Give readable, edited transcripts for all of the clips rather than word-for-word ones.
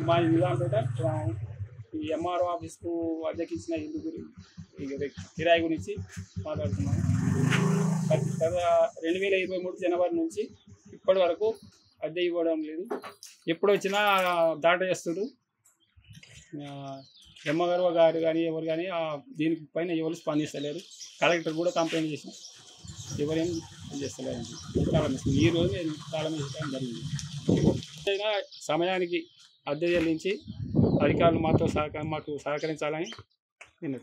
మా నిజాంపేట ఈ ఎంఆర్ఓ ఆఫీస్కు అద్దెకి ఇచ్చిన ఇల్లు కిరాయి గురించి మాట్లాడుతున్నాను. 2023 జనవరి నుంచి ఇప్పటి వరకు అద్దె ఇవ్వడం లేదు. ఎప్పుడు వచ్చినా దాట చేస్తున్నారు. ఎంఆర్ఓ గారు కానీ ఎవరు కానీ దీనికి పైన ఎవరు స్పందిస్తలేరు. కలెక్టర్ కూడా కంప్లైంట్ చేసిన ఎవరేం చేస్తలేరు. ఈ రోజు నేను తాళం వేయడం జరిగింది. అయినా సమయానికి అద్దె చెల్లించి అధికారులు మాకు సహకరించాలని నేను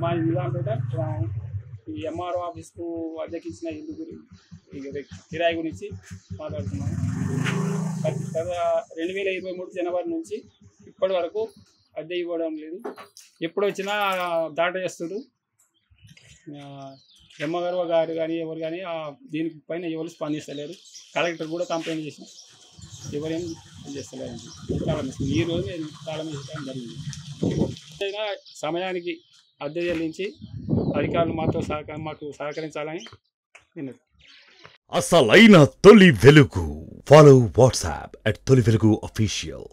మా నిజాంపేట ఈ ఎంఆర్ఓ ఆఫీస్కు అద్దెకి ఇచ్చిన ఇల్లు కిరాయి గురించి మాట్లాడుతున్నాను. 2023 జనవరి నుంచి ఇప్పటి వరకు అద్దె ఇవ్వడం లేదు. ఎప్పుడు వచ్చినా దాట చేస్తున్నారు. ఎంఆర్ఓ గారు కానీ ఎవరు కానీ దీనికి పైన ఎవరు స్పందిస్తలేరు. కలెక్టర్ కూడా కంప్లైంట్ చేసిన ఎవరేం చేస్తలేరు. ఈ రోజు నేను తాళం వేయడం జరిగింది. అయినా సమయానికి అద్దె చెల్లించి అధికారులు మాకు సహకరించాలని నేను అసలైన తొలి వెలుగు. ఫాలో వాట్సాప్ @తొలి వెలుగు official.